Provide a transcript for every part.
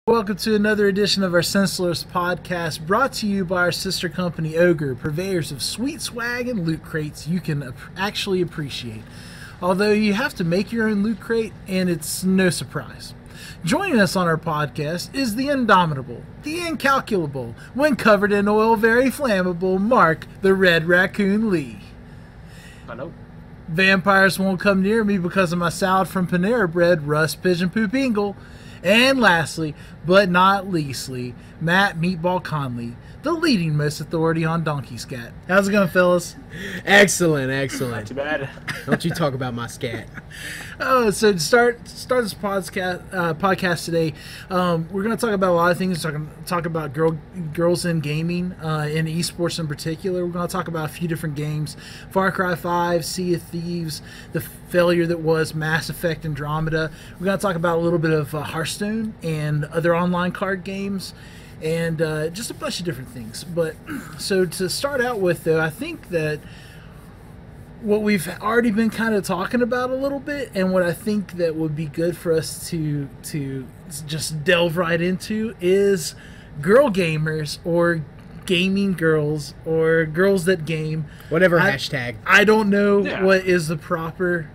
Welcome to another edition of our Censorless podcast, brought to you by our sister company Ogre, purveyors of sweet swag and loot crates you can actually appreciate. Although you have to make your own loot crate, and it's no surprise. Joining us on our podcast is the indomitable, the incalculable, when covered in oil very flammable, Mark the Red Raccoon Lee. Hello. Vampires won't come near me because of my salad from Panera Bread, Russ Pigeon Poop Ingle. And lastly, but not leastly, Matt Meatball Conley, the leading most authority on donkey scat. How's it going, fellas? Excellent, excellent. Not too bad. Don't you talk about my scat. Oh, so to start this podcast today, we're going to talk about a lot of things. We're going to talk about girls in gaming, in esports in particular. We're going to talk about a few different games. Far Cry 5, Sea of Thieves, the failure that was Mass Effect Andromeda. We're going to talk about a little bit of Hearthstone and other online card games, and just a bunch of different things. But so to start out with, though, I think that what we've already been kind of talking about a little bit, and what I think that would be good for us to just delve right into, is girl gamers, or gaming girls, or girls that game. Whatever hashtag. I don't know what is the proper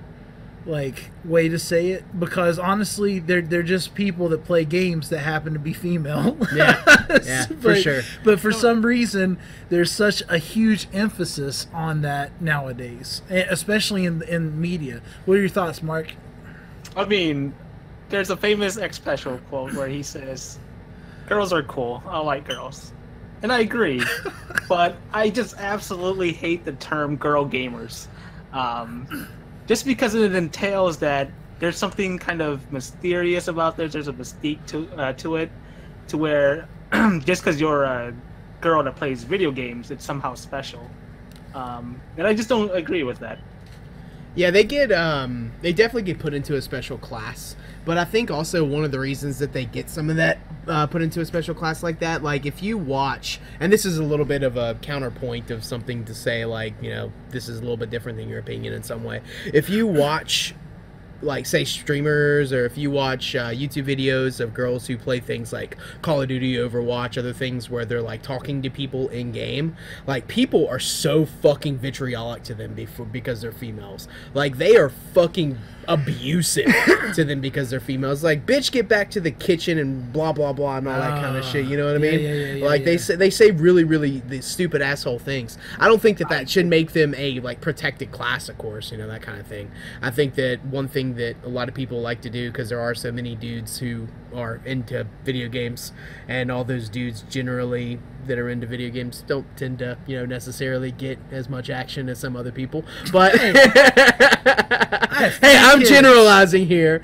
way to say it, because honestly they're just people that play games that happen to be female. Yeah, for sure. But for some reason there's such a huge emphasis on that nowadays, especially in media. What are your thoughts, Mark? I mean, there's a famous X Special quote where he says, "Girls are cool. I like girls." And I agree, but I just absolutely hate the term girl gamers. Just because it entails that there's something kind of mysterious about this, there's a mystique to it, to where just because you're a girl that plays video games, it's somehow special. And I just don't agree with that. Yeah, they definitely get put into a special class. But I think also one of the reasons that they get some of that put into a special class like that, like if you watch, and this is a little bit of a counterpoint of something to say, like, you know, this is a little bit different than your opinion in some way. If you watch, like, say, streamers, or if you watch YouTube videos of girls who play things like Call of Duty, Overwatch, other things where they're, like, talking to people in-game, like, people are so fucking vitriolic to them because they're females. Like, they are fucking abusive to them because they're females. Like, bitch, get back to the kitchen and blah, blah, blah, and all that kind of shit, you know what I mean? Like, they say really, really the stupid asshole things. I don't think that should make them a, like, protected class, of course, you know, that kind of thing. I think that one thing that a lot of people like to do, because there are so many dudes who are into video games, and all those dudes generally that are into video games don't tend to, you know, necessarily get as much action as some other people. But hey, I'm generalizing here.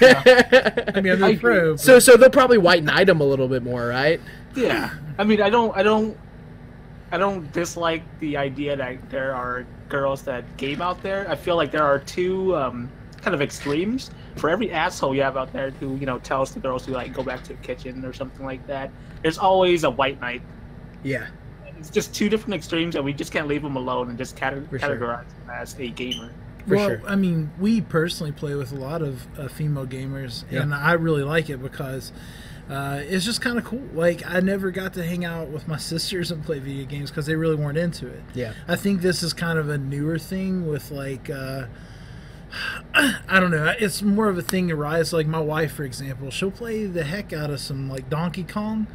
I mean, I'm pro. So they'll probably white knight them a little bit more, right? Yeah. I mean, I don't dislike the idea that there are girls that game out there. I feel like there are two kind of extremes. For every asshole you have out there who, you know, tells the girls to, like, go back to the kitchen or something like that, there's always a white knight. Yeah. It's just two different extremes, and we just can't leave them alone and just categorize them as a gamer. Well, I mean, we personally play with a lot of female gamers, and I really like it because it's just kind of cool. Like, I never got to hang out with my sisters and play video games because they really weren't into it. Yeah. I think this is kind of a newer thing with, like, I don't know. It's more of a thing to rise. Like, my wife, for example, she'll play the heck out of some, like, Donkey Kong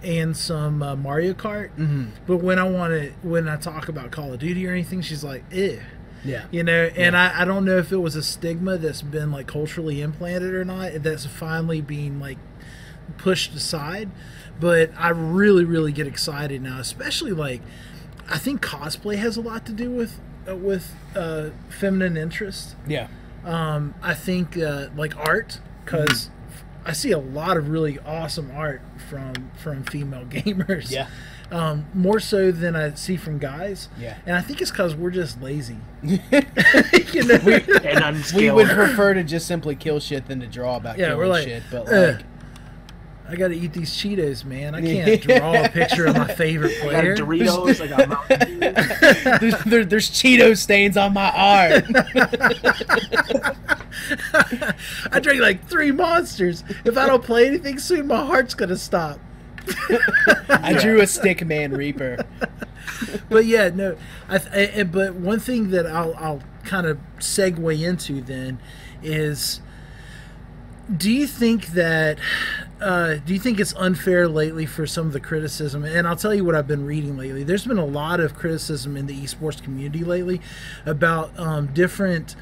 and some Mario Kart. Mm-hmm. But when I talk about Call of Duty or anything, she's like, "Eh." Yeah. You know, and I don't know if it was a stigma that's been, like, culturally implanted or not, that's finally being, like, pushed aside. But I really, really get excited now, especially, like, I think cosplay has a lot to do with feminine interest. Yeah. I think like art, because I see a lot of really awesome art from female gamers. Yeah. More so than I see from guys. Yeah. And I think it's because we're just lazy. You know? We would prefer to just simply kill shit than to draw about killing shit. But like, I gotta eat these Cheetos, man. I can't draw a picture of my favorite player. I got Doritos, I got Mountain Dew. There's Cheeto stains on my art. I drink like 3 monsters. If I don't play anything soon, my heart's gonna stop. I drew a stick man reaper. But yeah, no. But one thing that I'll kind of segue into then is, do you think it's unfair lately for some of the criticism? And I'll tell you what I've been reading lately. There's been a lot of criticism in the esports community lately about different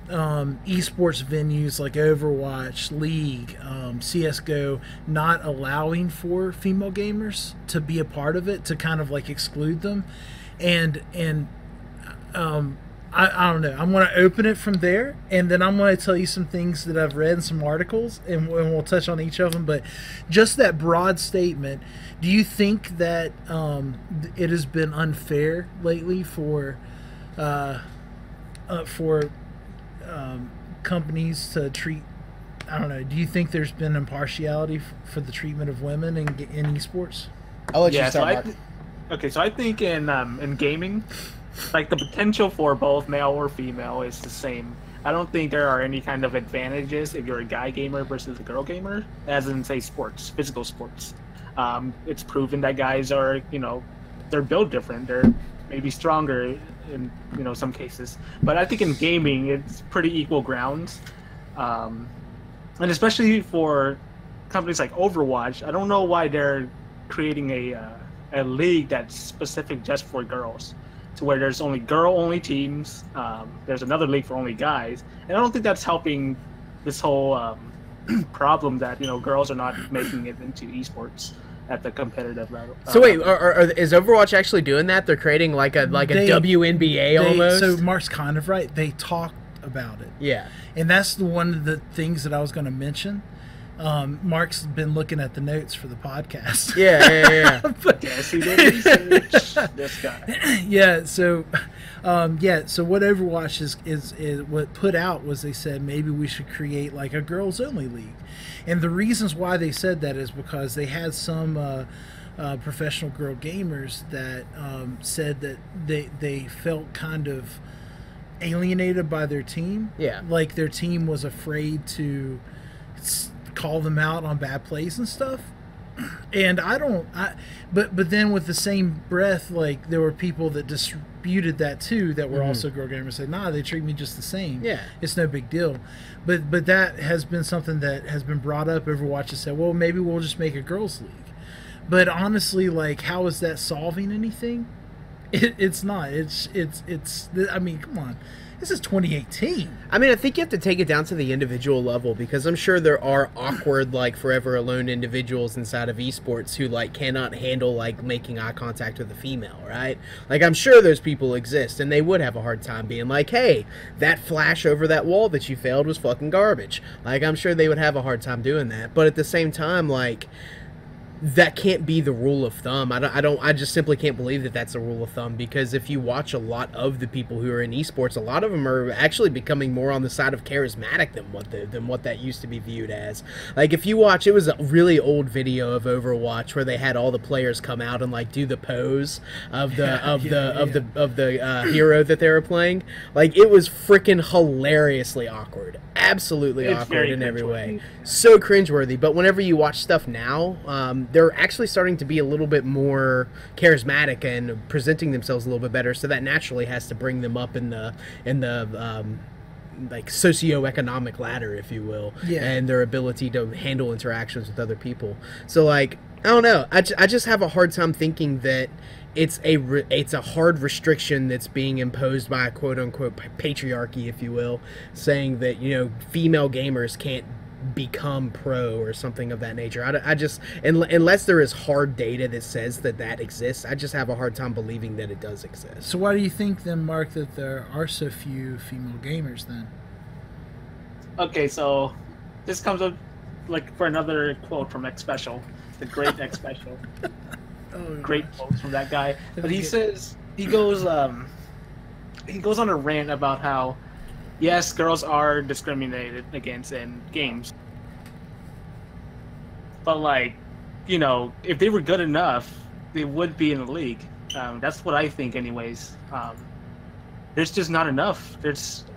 esports venues like Overwatch, League, CSGO not allowing for female gamers to be a part of it, to kind of like exclude them. And I don't know. I'm going to open it from there, and then I'm going to tell you some things that I've read in some articles, and we'll touch on each of them. But just that broad statement, do you think that it has been unfair lately for companies to treat, I don't know, do you think there's been impartiality for the treatment of women in esports? I'll let you start, Mark. So I think in gaming, like the potential for both male or female is the same. I don't think there are any kind of advantages if you're a guy gamer versus a girl gamer, as in say sports, physical sports. It's proven that guys are, they're built different. They're maybe stronger in, some cases. But I think in gaming, it's pretty equal grounds. And especially for companies like Overwatch, I don't know why they're creating a league that's specific just for girls, to where there's only girl-only teams. There's another league for only guys, and I don't think that's helping this whole problem that girls are not making it into esports at the competitive level. So wait, is Overwatch actually doing that? They're creating like a WNBA almost. So Mark's kind of right. They talked about it. Yeah, and that's one of the things that I was going to mention. Mark's been looking at the notes for the podcast. Yeah. But, yes, he did research. This guy. Yeah. So, So what Overwatch is what put out was, they said maybe we should create like a girls only league, and the reasons why they said that is because they had some professional girl gamers that said that they felt kind of alienated by their team. Yeah. Like their team was afraid to call them out on bad plays and stuff. And but then with the same breath, like there were people that disputed that too, that were also girl gamers, said, nah, they treat me just the same. Yeah, it's no big deal. But that has been something that has been brought up. Overwatch has said, well, maybe we'll just make a girls league. But honestly, like, how is that solving anything? It's not. It's I mean, come on. This is 2018. I mean, I think you have to take it down to the individual level, because I'm sure there are awkward, like, forever alone individuals inside of esports who, like, cannot handle, like, making eye contact with a female, right? Like, I'm sure those people exist, and they would have a hard time being like, hey, that flash over that wall that you failed was fucking garbage. Like, I'm sure they would have a hard time doing that. But at the same time, like, that can't be the rule of thumb. I just simply can't believe that that's a rule of thumb, because if you watch a lot of the people who are in esports, a lot of them are actually becoming more on the side of charismatic than what that used to be viewed as. Like, if you watch, it was a really old video of Overwatch where they had all the players come out and like do the pose of the hero that they were playing. Like, it was freaking hilariously awkward, absolutely awkward in every way, so cringeworthy. But whenever you watch stuff now, they're actually starting to be a little bit more charismatic and presenting themselves a little bit better, so that naturally has to bring them up in the like socioeconomic ladder, if you will, and their ability to handle interactions with other people. So, like, I don't know, I just have a hard time thinking that it's a hard restriction that's being imposed by a quote-unquote patriarchy, if you will, saying that, female gamers can't become pro or something of that nature. I just, unless there is hard data that says that exists, I just have a hard time believing that it does exist. So why do you think then, Mark, that there are so few female gamers then? Okay, so this comes up like for another quote from X Special, the great X Special. Great quotes from that guy. But he says, he goes on a rant about how, yes, girls are discriminated against in games. But, like, if they were good enough, they would be in the league. That's what I think anyways. there's just not enough.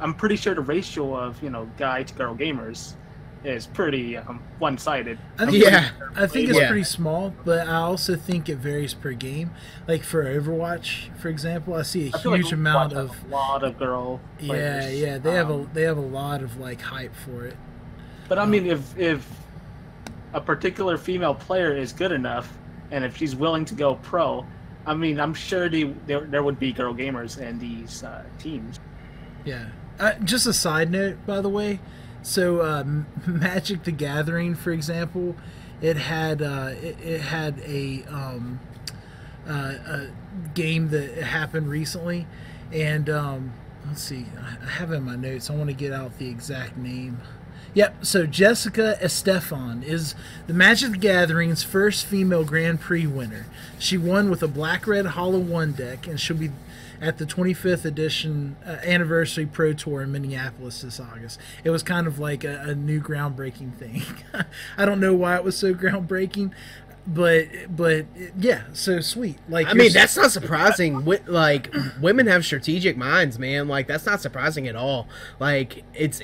I'm pretty sure the ratio of guy to girl gamers is pretty one-sided. I think it's pretty small, but I also think it varies per game. Like for Overwatch, for example, I see a huge amount of a lot of girl players. Yeah, they have a lot of like hype for it. But I mean, if a particular female player is good enough, and if she's willing to go pro, I mean, I'm sure there would be girl gamers in these teams. Yeah. Just a side note, by the way. So Magic: The Gathering, for example, it had a game that happened recently, and let's see, I have it in my notes. I want to get out the exact name. Yep, so Jessica Estefan is the Magic: The Gathering's first female Grand Prix winner. She won with a Black-Red Hollow 1 deck, and she'll be at the 25th edition anniversary Pro Tour in Minneapolis this August. It was kind of like a new groundbreaking thing. I don't know why it was so groundbreaking, but yeah, so sweet. Like, I mean, that's not surprising. Like, women have strategic minds, man. Like, that's not surprising at all. Like, it's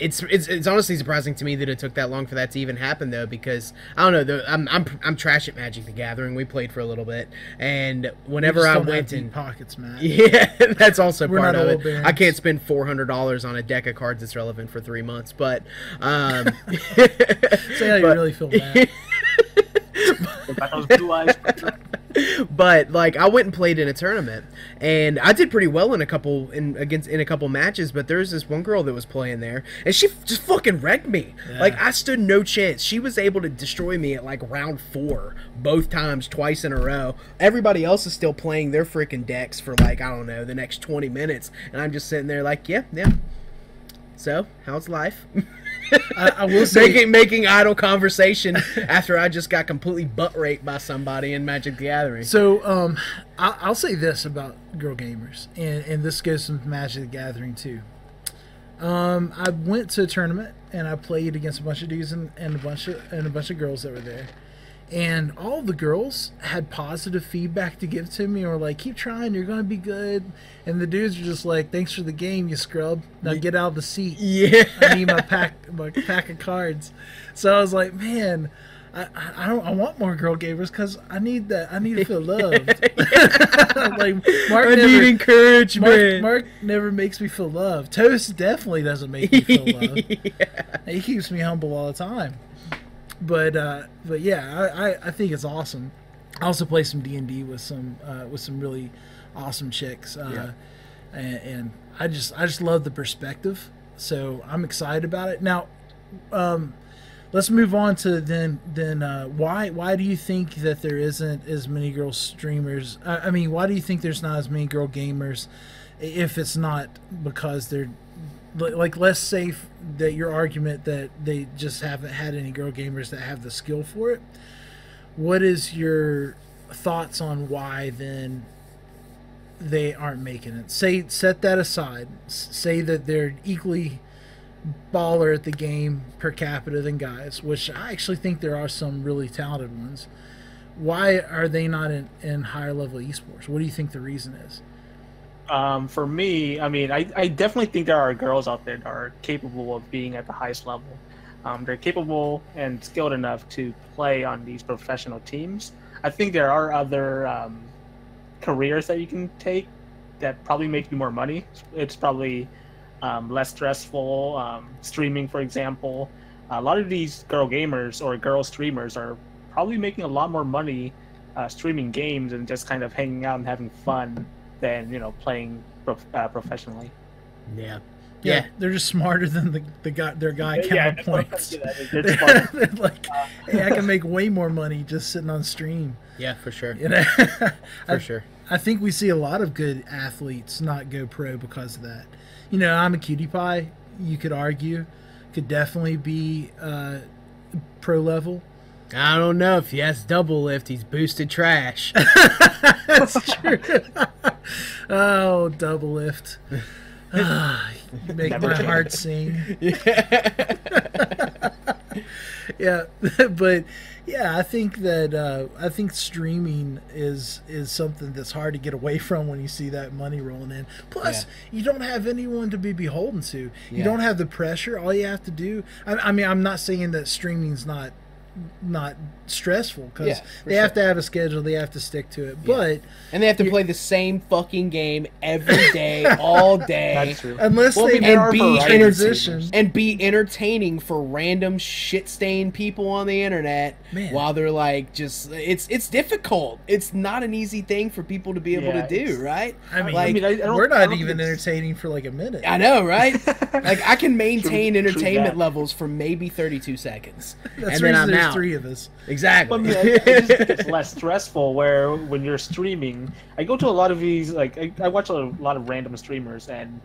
honestly surprising to me that it took that long for that to even happen, though, because I don't know. I'm trash at Magic: The Gathering. We played for a little bit, and whenever I went in pockets, Matt. Yeah, that's also part of it. Barons. I can't spend $400 on a deck of cards that's relevant for 3 months, but say how you really feel, Matt. But like, I went and played in a tournament, and I did pretty well in a couple matches. But there was this one girl that was playing there, and she just fucking wrecked me. Yeah. Like, I stood no chance. She was able to destroy me at like round 4 both times, twice in a row. Everybody else is still playing their freaking decks for like, I don't know, the next 20 minutes, and I'm just sitting there like, yeah. So, how's life? I will say, making idle conversation after I just got completely butt raped by somebody in Magic: The Gathering. So I'll say this about girl gamers, and this goes to Magic: The Gathering too. I went to a tournament and I played against a bunch of dudes and a bunch of girls that were there. And all the girls had positive feedback to give to me, or like, keep trying, you're going to be good. And the dudes are just like, thanks for the game, you scrub. Now get out of the seat. Yeah. I need my pack of cards. So I was like, man, I want more girl gamers, because I need that. I need to feel loved. Like, I need encouragement. Mark never makes me feel loved. Toast definitely doesn't make me feel loved. Yeah. He keeps me humble all the time. But yeah, I think it's awesome. I also play some D&D with some really awesome chicks, and I just love the perspective. So I'm excited about it. Now, let's move on to then why do you think that there isn't as many girl streamers? I mean, why do you think there's not as many girl gamers? If it's not because they're like, let's say that your argument that they just haven't had any girl gamers that have the skill for it. What is your thoughts on why then they aren't making it? Set that aside. Say that they're equally baller at the game per capita than guys, which I actually think there are some really talented ones. Why are they not in higher level esports? What do you think the reason is? For me, I mean, I definitely think there are girls out there that are capable of being at the highest level. They're capable and skilled enough to play on these professional teams. I think there are other careers that you can take that probably make you more money. It's probably less stressful. Streaming, for example. A lot of these girl gamers or girl streamers are probably making a lot more money streaming games and just kind of hanging out and having fun than playing professionally. Yeah, they're just smarter than the guy. Their guy counting points. They're like, hey, I can make way more money just sitting on stream. Yeah, for sure. For sure. I think we see a lot of good athletes not go pro because of that. I'm a cutie pie. You could argue, could definitely be pro level. I don't know. If he has double lift, he's boosted trash. That's true. Oh, double lift. Make my heart sing. Yeah, but Yeah, I think that I think streaming is something that's hard to get away from when you see that money rolling in. Plus, you don't have anyone to be beholden to. You don't have the pressure. All you have to do. I mean, I'm not saying that streaming's not stressful, because they have to have a schedule, they have to stick to it, but and they have to play the same fucking game every day, all day. That's true. Unless they be entertaining for random shit-stained people on the internet. While they're like, just it's difficult. It's not an easy thing for people to be able to do, right? I mean, we're not even entertaining for like a minute. I know, right? Like, I can maintain entertainment levels for maybe 32 seconds, That's and then I'm out. 3 of us. Exactly. Well, I mean, I just think it's less stressful where when you're streaming. I go to a lot of these, like I watch a lot of random streamers, and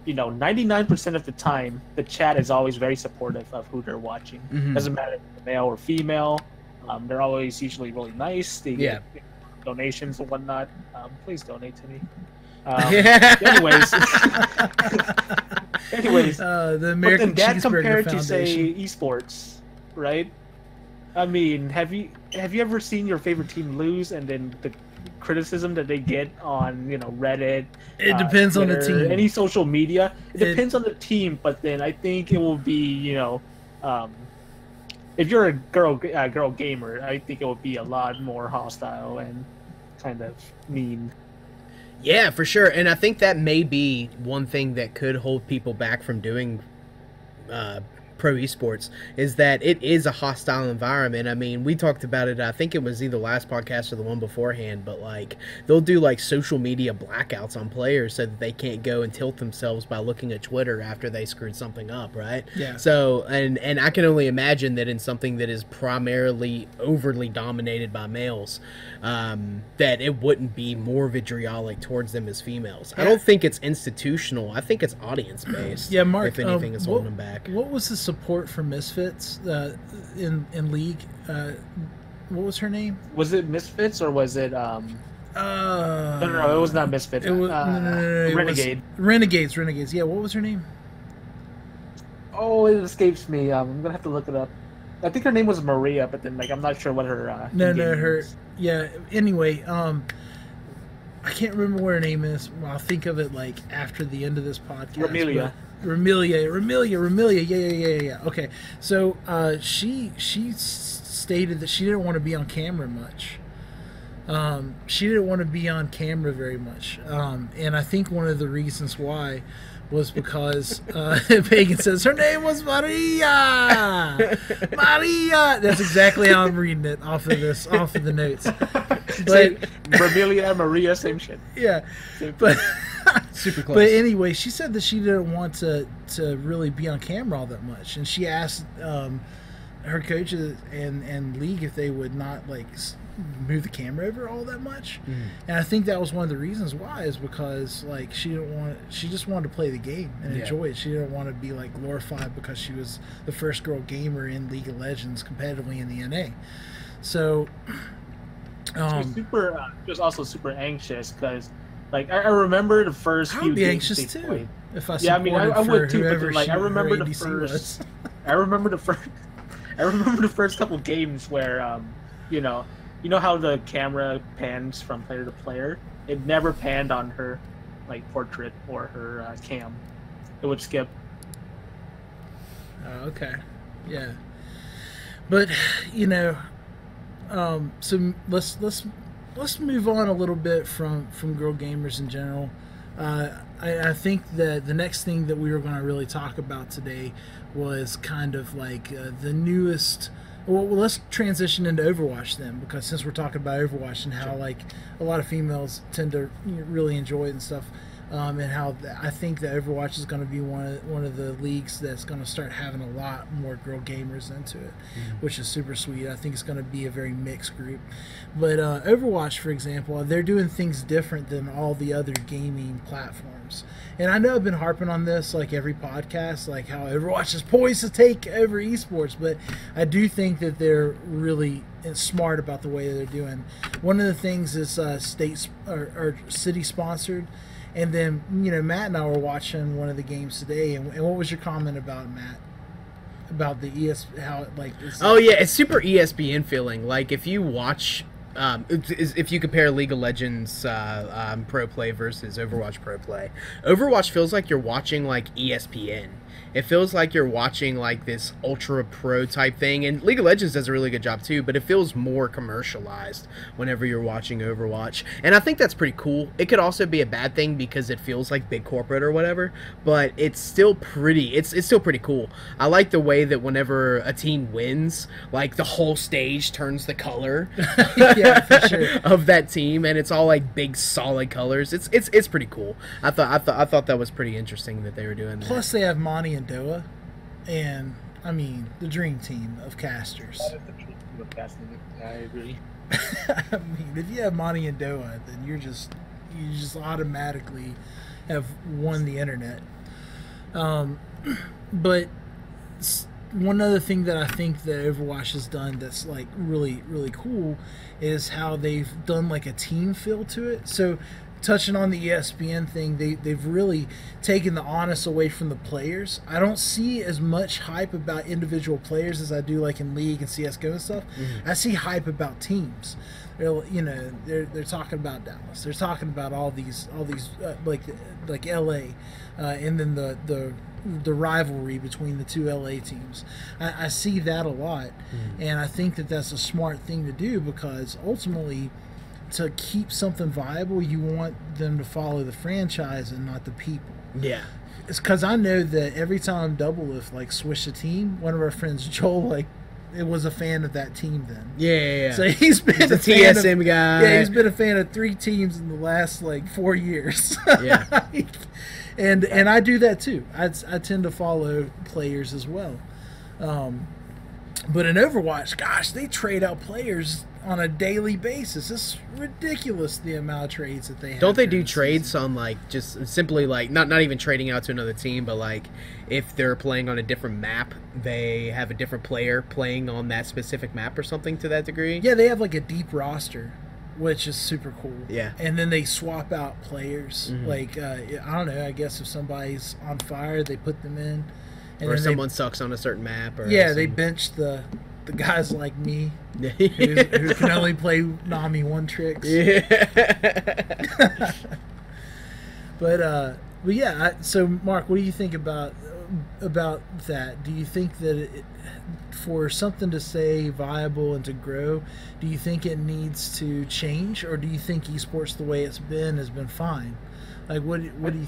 99% of the time the chat is always very supportive of who they're watching. Doesn't matter if they're male or female. They're always usually really nice. They get donations and whatnot. Please donate to me. Anyways, the American but then that Cheeseburger compared to Foundation. say esports, right? I mean, have you ever seen your favorite team lose, and then the criticism that they get on Reddit? It depends on the Twitter, team. any social media. It depends on the team, but then I think it will be if you're a girl gamer, I think it will be a lot more hostile and kind of mean. Yeah, for sure. And I think that may be one thing that could hold people back from doing pro esports, is that it is a hostile environment. I mean, we talked about it, I think it was either last podcast or the one beforehand, but like, they'll do like social media blackouts on players so that they can't go and tilt themselves by looking at Twitter after they screwed something up, right? Yeah. So, and I can only imagine that in something that is primarily overly dominated by males, that it wouldn't be more vitriolic towards them as females. I don't think it's institutional. I think it's audience based. Yeah, Mark, if anything is holding them back. What was the support for Misfits in League? What was her name? Was it Misfits or was it no, it was not Misfits. It was, no, Renegade. Renegades. Yeah, what was her name? Oh, it escapes me. I'm gonna have to look it up. I think her name was Maria, but then I'm not sure what her. Her. Yeah. Anyway, I can't remember what her name is. Well, I'll think of it like after the end of this podcast. Remilia. Yeah. Okay. So she stated that she didn't want to be on camera much. She didn't want to be on camera very much. And I think one of the reasons why was because Pagan says her name was Maria. That's exactly how I'm reading it off of the notes. But Maria, same shit. Yeah, but super close. But anyway, she said that she didn't want to really be on camera all that much, and she asked her coaches and league if they would not move the camera over all that much. And I think that was one of the reasons why, is because she just wanted to play the game and enjoy it. She didn't want to be glorified because she was the first girl gamer in League of Legends competitively in the NA. So she was also super anxious because I remember the first few I'd be games anxious they too played. if I I mean, I would too, but then, I remember the ADC first was. I remember the first couple games where you know how the camera pans from player to player? It never panned on her portrait or her cam. It would skip. Okay. Yeah. But so let's move on a little bit from girl gamers in general. I think that the next thing that we were going to really talk about today was kind of the newest. Well, let's transition into Overwatch then, because since we're talking about Overwatch and how a lot of females tend to really enjoy it and stuff, and how I think that Overwatch is going to be one of the leagues that's going to start having a lot more girl gamers into it, which is super sweet. I think it's going to be a very mixed group. But Overwatch, for example, they're doing things different than all the other gaming platforms. And I know I've been harping on this every podcast, how Overwatch is poised to take over esports, but I do think that they're really smart about the way they're doing. One of the things is state or city sponsored. And then, Matt and I were watching one of the games today, and what was your comment about it, Matt? about the ES how it, like. Oh yeah, it's super ESPN feeling. Like if you watch. If you compare League of Legends pro play versus Overwatch pro play, Overwatch feels like you're watching like ESPN. It feels like you're watching like this ultra pro type thing, and League of Legends does a really good job too, but it feels more commercialized whenever you're watching Overwatch, and I think that's pretty cool. It could also be a bad thing because it feels like big corporate or whatever, but it's still pretty cool. I like the way that whenever a team wins, like the whole stage turns the color Yeah, for sure. of that team, and it's all like big solid colors. It's pretty cool. I thought that was pretty interesting that they were doing that. Plus, they have Monty and Doa, and I mean the dream team of casters. I agree. I mean, if you have Monty and Doa, then you just automatically have won the internet. But one other thing that I think that Overwatch has done that's like really cool is how they've done like a team feel to it. So touching on the ESPN thing, they've really taken the onus away from the players. I don't see as much hype about individual players as I do like in League and CSGO and stuff. Mm-hmm. I see hype about teams. They're talking about Dallas. They're talking about all these like LA, and then the rivalry between the two LA teams. I see that a lot, and I think that that's a smart thing to do because ultimately, to keep something viable, you want them to follow the franchise and not the people. Yeah. It's because I know that every time Doublelift like switched a team, one of our friends, Joel, like, it was a fan of that team then. Yeah. So he's been a TSM guy. Yeah, he's been a fan of 3 teams in the last like 4 years. Yeah. and I do that too. I tend to follow players as well. But in Overwatch, gosh, they trade out players on a daily basis. It's ridiculous the amount of trades that they have. Don't they do trades on like just simply like not even trading out to another team, but like if they're playing on a different map, they have a different player playing on that specific map or something to that degree? Yeah, they have like a deep roster, which is super cool. Yeah. And then they swap out players. Mm-hmm. Like I don't know, I guess if somebody's on fire, they put them in. And or someone sucks on a certain map. Or yeah, they bench the guys like me who can only play Nami one tricks. Yeah. But yeah. So Mark, what do you think about that? Do you think that for something to stay viable and to grow, do you think it needs to change, or do you think esports the way it's been has been fine? Like what do you?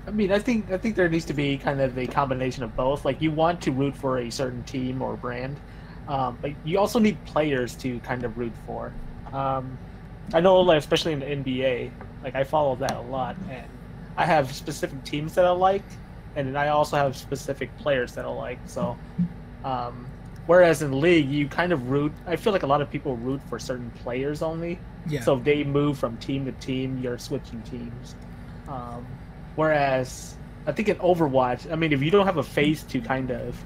I mean, I think there needs to be kind of a combination of both. Like, you want to root for a certain team or brand, but you also need players to kind of root for. I know, like, especially in the NBA, like, I follow that a lot, and I have specific teams that I like, and then I also have specific players that I like. So, whereas in League, you kind of root. I feel like a lot of people root for certain players only. Yeah. So if they move from team to team, you're switching teams. Whereas I think in Overwatch, I mean, if you don't have a face to kind of,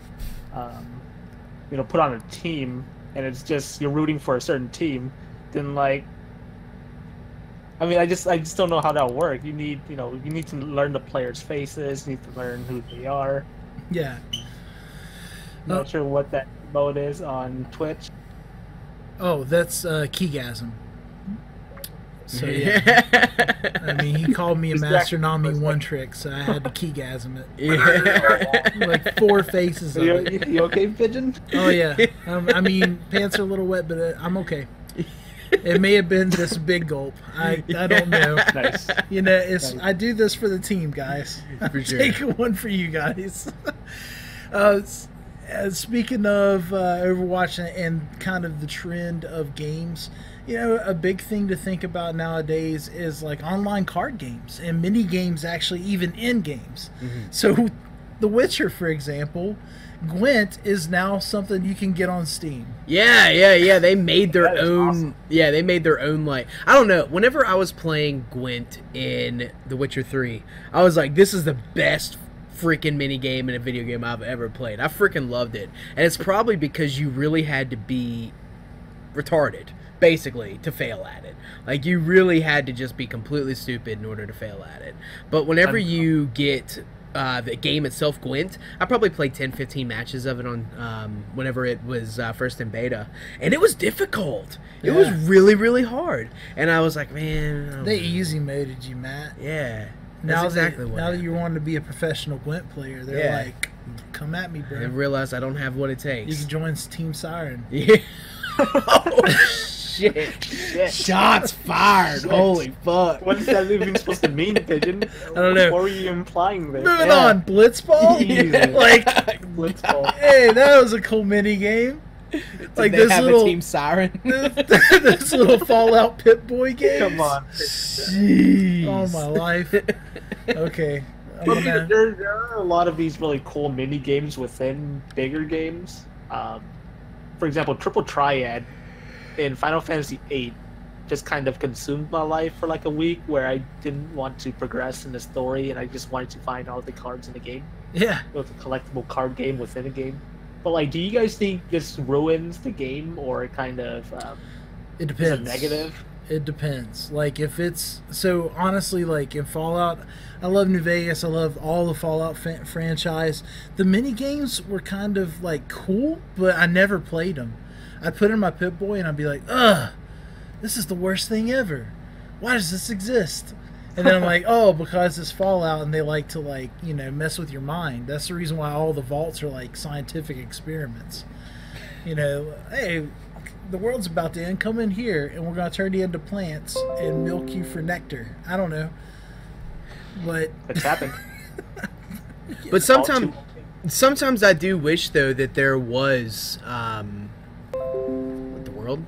put on a team, and it's just you're rooting for a certain team, then like, I mean, I just don't know how that will work. You need to learn the players' faces. You need to learn who they are. Yeah. Not sure what that mode is on Twitch. Oh, that's Keygasm. So yeah, I mean, he called me a master Nami one trick, so I had to keygasm it. Yeah. Like 4 faces of it. You okay, Pigeon? Oh yeah. I mean, pants are a little wet, but I'm okay. It may have been this big gulp. I don't know. Nice. Nice. I do this for the team, guys. For sure. Take one for you guys. Speaking of Overwatch and kind of the trend of games, a big thing to think about nowadays is like online card games and mini games, actually, even in games. Mm-hmm. So, The Witcher, for example, Gwent is now something you can get on Steam. Yeah. They made their own. Awesome. Yeah, they made their own. Like, I don't know. Whenever I was playing Gwent in The Witcher 3, I was like, this is the best freaking mini game in a video game I've ever played. I freaking loved it, and it's probably because you really had to be retarded, basically, to fail at it. Like, you really had to just be completely stupid in order to fail at it. But whenever you get the game itself, Gwent, I probably played 10, 15 matches of it on whenever it was first in beta, and it was difficult. It was really, really hard, and I was like, man, they easy moded you, Matt. Yeah, Now that's exactly what. Now that you want to be a professional Gwent player, they're like, come at me, bro. I realized I don't have what it takes. You can join Team Siren. Yeah. Oh, shit. Shots fired. Shit. Holy fuck. What is that even supposed to mean, Pigeon? I don't know. What were you implying there? Moving on, Blitzball. Like, Blitzball. hey, that was a cool mini game. Like Did they this have little a Team Siren. this little Fallout Pip-Boy game. Come on. Jeez. Oh my life. Okay. But there are a lot of these really cool mini games within bigger games. For example, Triple Triad in Final Fantasy VIII just kind of consumed my life for like a week, where I didn't want to progress in the story and I just wanted to find all the cards in the game. Yeah. It was a collectible card game within a game. But like, do you guys think this ruins the game, or kind of It is depends. a negative? It depends. Like, if it's so, honestly, like in Fallout, I love New Vegas. I love all the Fallout franchise. The mini games were kind of like cool, but I never played them. I'd put in my Pip-Boy and I'd be like, ugh, this is the worst thing ever. Why does this exist? And then I'm like, oh, because it's Fallout and they like to, like, you know, mess with your mind. That's the reason why all the vaults are like scientific experiments. You know, hey, the world's about to end. Come in here and we're going to turn you into plants and milk you for nectar. I don't know. But It's happened. But sometimes I do wish, though, that there was what the world?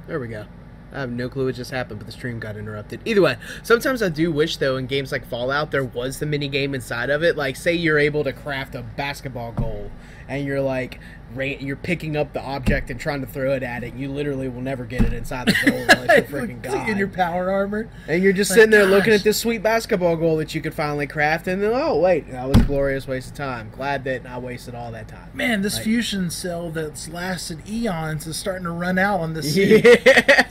There we go. I have no clue what just happened, but the stream got interrupted. Either way, sometimes I do wish, though, in games like Fallout, there was the mini game inside of it. Like, say you're able to craft a basketball goal, and you're like, you're picking up the object and trying to throw it at it. You literally will never get it inside the goal unless you're freaking God. in your power armor. And you're just Like, sitting there looking gosh. at this sweet basketball goal that you could finally craft, and then, oh, wait, that was a glorious waste of time. Glad that I wasted all that time. Man, this Like- fusion cell that's lasted eons is starting to run out on this city.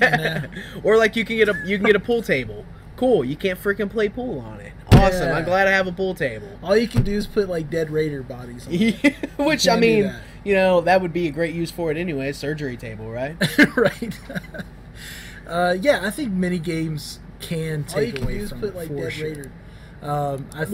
Yeah. Or like you can get a pool table. Cool, you can't freaking play pool on it. Awesome, Yeah. I'm glad I have a pool table. All you can do is put like dead raider bodies on it. Which, Can't I do mean, that. you know, that would be a great use for it anyway, surgery table, right? Right. Yeah, I think mini games can All you take can away do is from put, it like, for dead sure. raider. I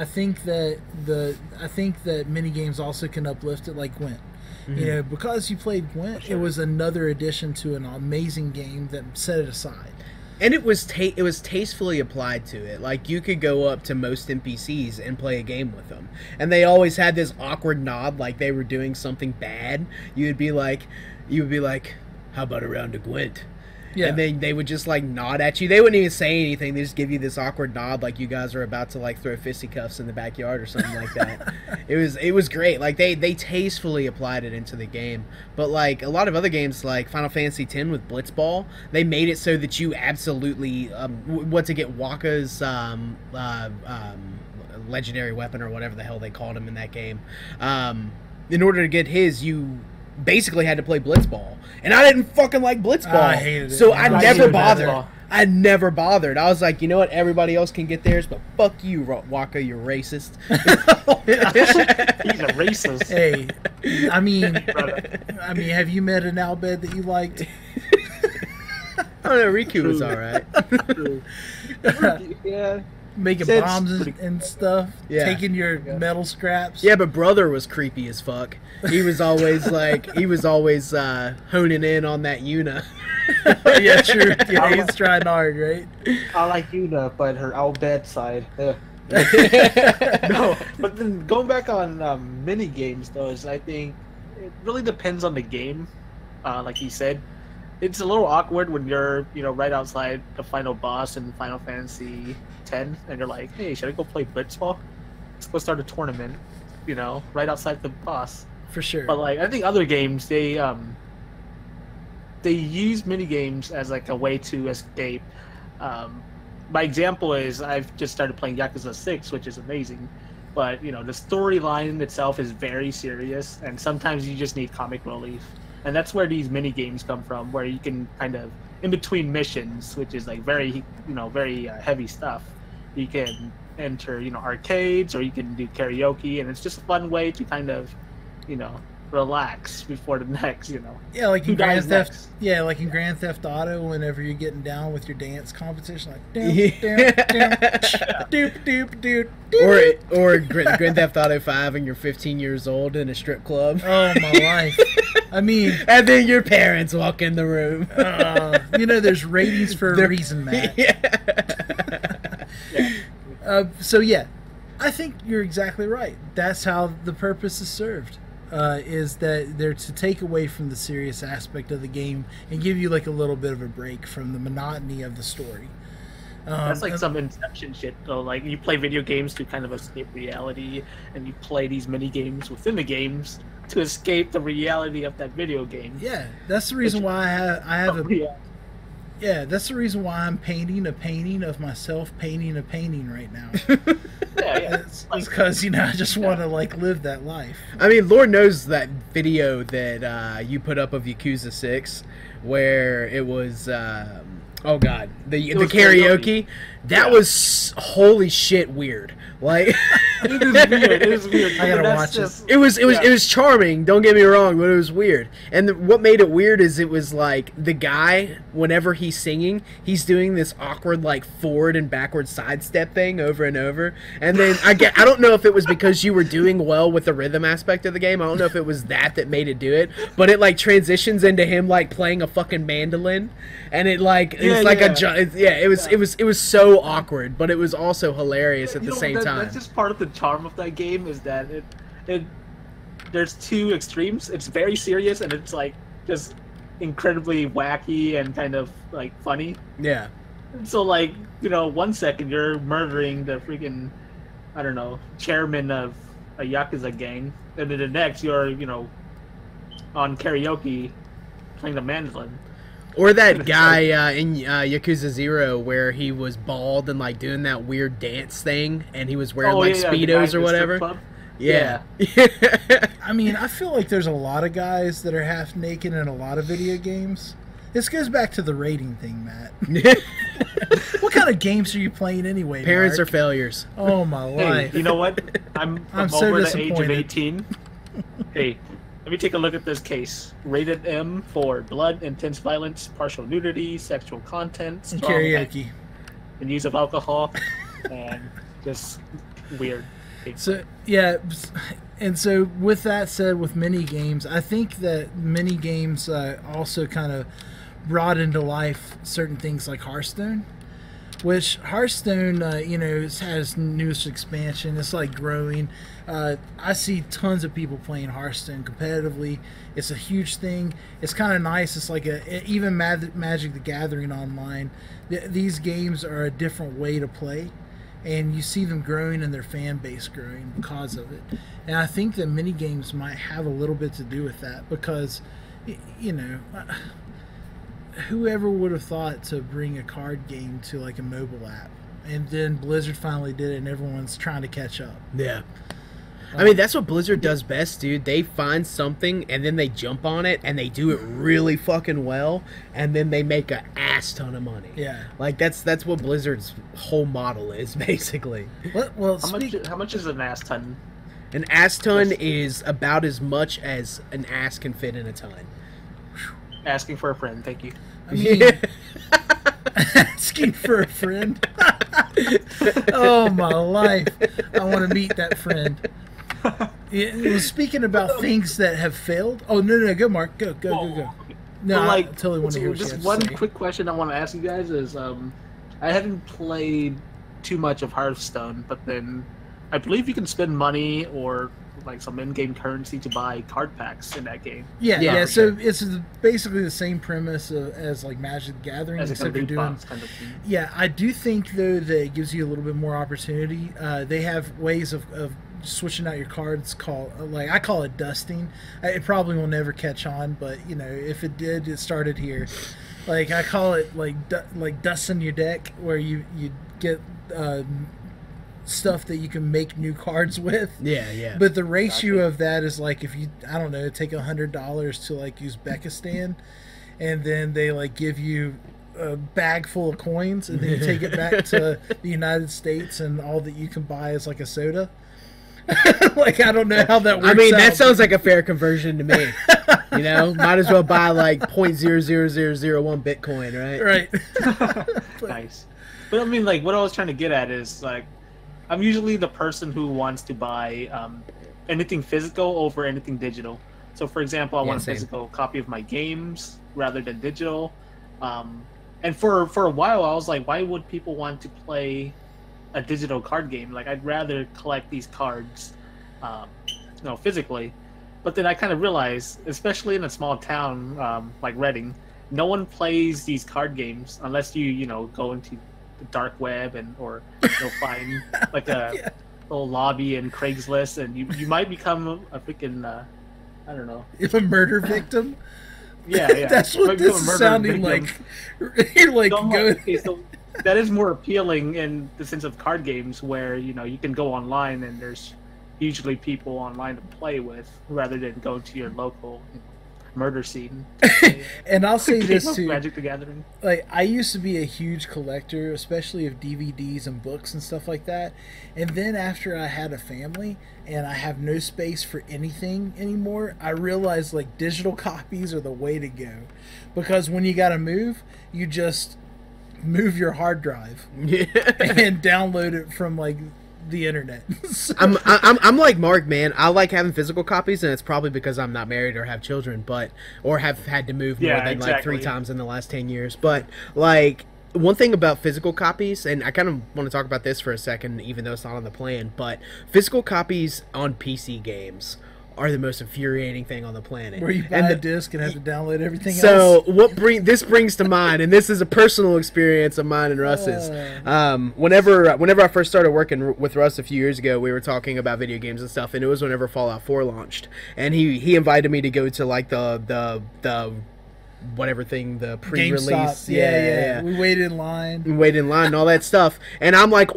think that mini games also can uplift it, like Gwent. You know, because you played Gwent, it was another addition to an amazing game that set it aside. And it was tastefully applied to it. Like, you could go up to most NPCs and play a game with them, and they always had this awkward nod, like they were doing something bad. You would be like, "How about a round of Gwent?" Yeah. And then they would just like nod at you. They wouldn't even say anything. They just give you this awkward nod, like you guys are about to like throw fisticuffs in the backyard or something like that. It was great. Like they tastefully applied it into the game. But like a lot of other games, like Final Fantasy X with Blitzball, they made it so that you absolutely to get Wakka's legendary weapon or whatever the hell they called him in that game. In order to get his, you basically had to play Blitzball, and I didn't fucking like Blitzball. I hated it. So I I never hated bothered. Blitzball. I never bothered. I was like, you know what? Everybody else can get theirs, but fuck you, Wakka, you're racist. He's a racist. Hey, I mean, have you met an Albed that you liked? I don't know. Riku was all right. Yeah. Making Sid's bombs pretty and stuff, Yeah. taking your metal scraps. Yeah, but brother was creepy as fuck. He was always like, honing in on that Yuna. Yeah, true. Yeah, he's trying hard, right? I like Yuna, but her Albed side. Ugh. No, but then going back on mini games, though, is I think it really depends on the game. Like you said, it's a little awkward when you're, right outside the final boss in Final Fantasy X, and you're like, "Hey, should I go play Blitzball? Let's go start a tournament." Right outside the boss. For sure. But like, I think other games they use mini games as like a way to escape. My example is I've just started playing Yakuza 6, which is amazing, but the storyline itself is very serious, and sometimes you just need comic relief, and that's where these mini games come from, where you can kind of in between missions, which is like very very heavy stuff. You can enter, arcades, or you can do karaoke, and it's just a fun way to kind of, relax before the next, Yeah, like who in Grand dies Theft. next. Yeah, like in Grand Theft Auto, whenever you're getting down with your dance competition, like doop doop doop doop. Or Grand Theft Auto 5 and you're 15 years old in a strip club. Oh my life! I mean, And then your parents walk in the room. there's ratings for a reason, Matt. So yeah, I think you're exactly right. That's how the purpose is served. Is that they're to take away from the serious aspect of the game and give you like a little bit of a break from the monotony of the story. That's like some Inception shit, though. Like, you play video games to kind of escape reality, and you play these mini games within the games to escape the reality of that video game. Yeah, that's the reason why I have a. Yeah. Yeah, that's the reason why I'm painting a painting of myself painting a painting right now. Yeah. It's because I just want to like live that life. I mean, Lord knows that video that you put up of Yakuza 6, where it was, oh god, the was karaoke. That was holy shit weird. Like, It is weird. It is weird. I gotta That's watch just- it was charming. Don't get me wrong, but it was weird. And what made it weird is it was like the guy, whenever he's singing, he's doing this awkward like forward and backward sidestep thing over and over. And then I don't know if it was because you were doing well with the rhythm aspect of the game. I don't know if it was that made it do it, but it like transitions into him like playing a fucking mandolin, and it like it was so awkward, but it was also hilarious at the same time. That's just part of the charm of that game, is that it there's two extremes. It's very serious, and it's like just incredibly wacky and kind of like funny. Yeah. So like, 1 second you're murdering the freaking, I don't know, chairman of a Yakuza gang, and then the next you're, on karaoke playing the mandolin. Or that guy in Yakuza 0 where he was bald and like doing that weird dance thing, and he was wearing the guy Speedos at the or whatever. strip club. Yeah. I mean, I feel like there's a lot of guys that are half naked in a lot of video games. This goes back to the rating thing, Matt. What kind of games are you playing anyway, Parents Mark? are failures. Oh my Hey, life! you know what? I'm so over the age of disappointed. 18. Hey, let me take a look at this case. Rated M for blood, intense violence, partial nudity, sexual content, And strong karaoke. and use of alcohol, and just weird. So yeah, and so with that said, with mini games, I think that mini games also kind of brought into life certain things like Hearthstone, which Hearthstone, has newest expansion. It's like growing. I see tons of people playing Hearthstone competitively. It's a huge thing. It's kind of nice. It's like even Magic the Gathering online. These games are a different way to play, and you see them growing and their fan base growing because of it. And I think that mini games might have a little bit to do with that, because whoever would have thought to bring a card game to like a mobile app, and then Blizzard finally did it, and everyone's trying to catch up. Yeah. I mean, that's what Blizzard does best, dude. They find something, and then they jump on it, and they do it really fucking well, and then they make an ass ton of money. Yeah. Like, that's what Blizzard's whole model is, basically. Well, How much is an ass ton? An ass ton is about as much as an ass can fit in a ton. Asking for a friend, thank you. I mean, asking for a friend. Oh my life! I want to meet that friend. Well, speaking about things that have failed. Oh no, go Mark, go. No, But, I totally want to hear what you just have to one say. quick question I want to ask you guys is, I haven't played too much of Hearthstone, but then I believe you can spend money or like some in-game currency to buy card packs in that game. Yeah. for So sure. it's basically the same premise as like Magic the Gathering, As a except you're loot doing. box kind of thing. Yeah, I do think though that it gives you a little bit more opportunity. They have ways of switching out your cards called, like, I call it dusting. It probably will never catch on, but if it did, it started here. Like, I call it like dusting your deck, where you get stuff that you can make new cards with. Yeah. But the ratio of that is like, if you, I don't know, take $100 to like Uzbekistan, and then they like give you a bag full of coins, and then you take it back to the United States, and all that you can buy is like a soda. Like, I don't know how that works. I mean, that out. sounds like a fair conversion to me. You know, might as well buy like 0.00001 Bitcoin, right? Right. Nice. But I mean, like, what I was trying to get at is, like, I'm usually the person who wants to buy anything physical over anything digital. So, for example, I want a same. physical copy of my games rather than digital. And for a while, I was like, why would people want to play a digital card game? Like, I'd rather collect these cards, physically. But then I kind of realized, especially in a small town like Reading, no one plays these card games unless you go into the dark web or find like a little lobby in Craigslist, and you might become a freaking I don't know. If a murder victim. Yeah. That's what this is sounding like. You're like, so that is more appealing in the sense of card games, where you can go online and there's usually people online to play with, rather than go to your local murder scene. And I'll say this too. Magic the Gathering. Like, I used to be a huge collector, especially of DVDs and books and stuff like that. And then after I had a family and I have no space for anything anymore, I realized like digital copies are the way to go. Because when you gotta move, you just move your hard drive and download it from like the internet. So, I'm like Mark, man. I like having physical copies, and it's probably because I'm not married or have children, or have had to move more than like 3 times in the last 10 years. But like, one thing about physical copies, and I kind of want to talk about this for a second, even though it's not on the plan, but physical copies on PC games are the most infuriating thing on the planet. where you buy a disc and have to download everything else. So what this brings to mind, and this is a personal experience of mine and Russ's. Whenever I first started working with Russ a few years ago, we were talking about video games and stuff, and it was whenever Fallout 4 launched, and he invited me to go to like the whatever thing, the pre-release. GameStop. Yeah. We waited in line. And all that stuff, and I'm like